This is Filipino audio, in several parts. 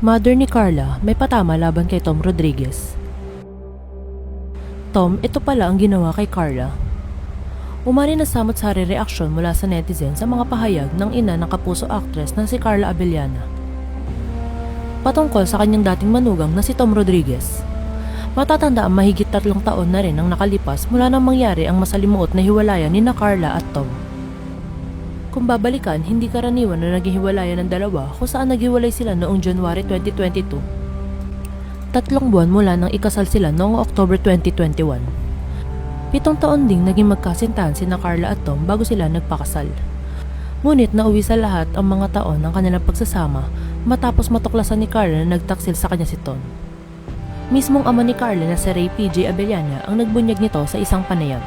Mother ni Carla may patama laban kay Tom Rodriguez. Tom, ito pala ang ginawa kay Carla. Umani na samot-sari reaksyon mula sa netizen sa mga pahayag ng ina ng kapuso actress na si Carla Abellana. Patungkol sa kanyang dating manugang na si Tom Rodriguez. Matatanda ang mahigit 3 taon na rin ang nakalipas mula nang mangyari ang masalimuot na hiwalayan ni na Carla at Tom. Kung babalikan, hindi karaniwan na naging hiwalayan ng dalawa kung saan naghiwalay sila noong January 2022. 3 buwan mula nang ikasal sila noong October 2021. 7 taon ding naging magkasintahan sina Carla at Tom bago sila nagpakasal. Ngunit nauwi sa lahat ang mga taon ng kanilang pagsasama matapos matuklasan ni Carla na nagtaksil sa kanya si Tom. Mismong ama ni Carla na si Ray PJ Abellana ang nagbunyag nito sa isang panayam.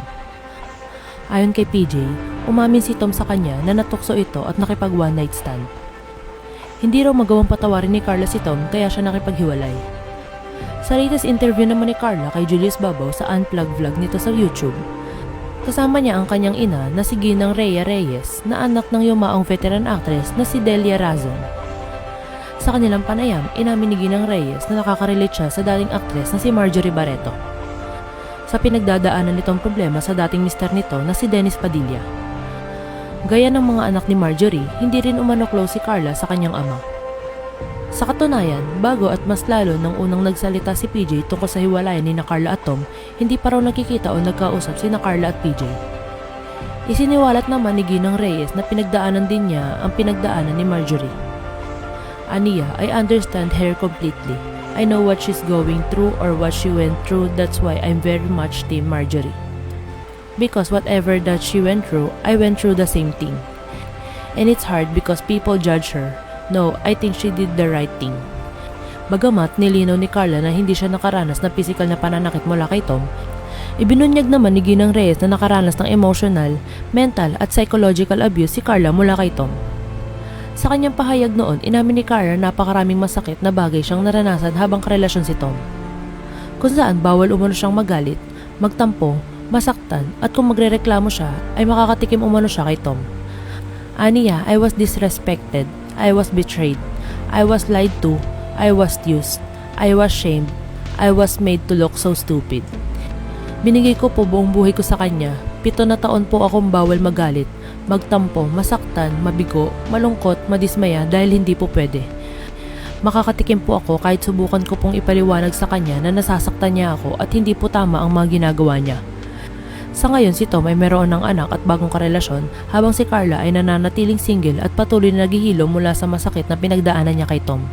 Ayon kay PJ, umamin si Tom sa kanya na natukso ito at nakipag one night stand. Hindi raw magawang patawarin ni Carla si Tom kaya siya nakipaghiwalay. Sa latest interview naman ni Carla kay Julius Babaw sa Unplugged vlog nito sa YouTube, kasama niya ang kanyang ina na si Ginang Rhea Reyes na anak ng yumaong veteran actress na si Delia Razon. Sa kanilang panayam, inamin ni Ginang Reyes na nakaka-relate siya sa dating actress na si Marjorie Barreto sa pinagdadaanan nitong problema sa dating mister nito na si Dennis Padilla. Gaya ng mga anak ni Marjorie, hindi rin umano close si Carla sa kanyang ama. Sa katunayan, bago at mas lalo nang unang nagsalita si PJ tungkol sa hiwalayan ni na Carla at Tom, hindi pa raw nakikita o nagkausap si na Carla at PJ. Isiniwalat naman ni Ginang Reyes na pinagdaanan din niya ang pinagdaanan ni Marjorie. Aniya, I understand her completely. I know what she's going through or what she went through, that's why I'm very much Team Marjorie. Because whatever that she went through, I went through the same thing. And it's hard because people judge her. No, I think she did the right thing. Bagamat nilinaw ni Carla na hindi siya nakaranas ng physical na pananakit mula kay Tom, ibinunyag naman ni Ginang Reyes na nakaranas ng emotional, mental at psychological abuse si Carla mula kay Tom. Sa kanyang pahayag noon, inamin ni Carla na napakaraming masakit na bagay siyang naranasan habang karelasyon si Tom. Kung saan bawal umano siyang magalit, magtampo, masaktan at kung magrereklamo siya ay makakatikim umano siya kay Tom. Aniya, I was disrespected, I was betrayed, I was lied to, I was used, I was shamed, I was made to look so stupid. Binigay ko po buong buhay ko sa kanya, 7 na taon po akong bawal magalit, magtampo, masaktan, mabigo, malungkot, madismaya dahil hindi po pwede. Makakatikim po ako kahit subukan ko pong ipaliwanag sa kanya na nasasaktan niya ako at hindi po tama ang mga ginagawa niya. Sa ngayon si Tom ay meron ng anak at bagong karelasyon habang si Carla ay nananatiling single at patuloy na naghihilo mula sa masakit na pinagdaanan niya kay Tom.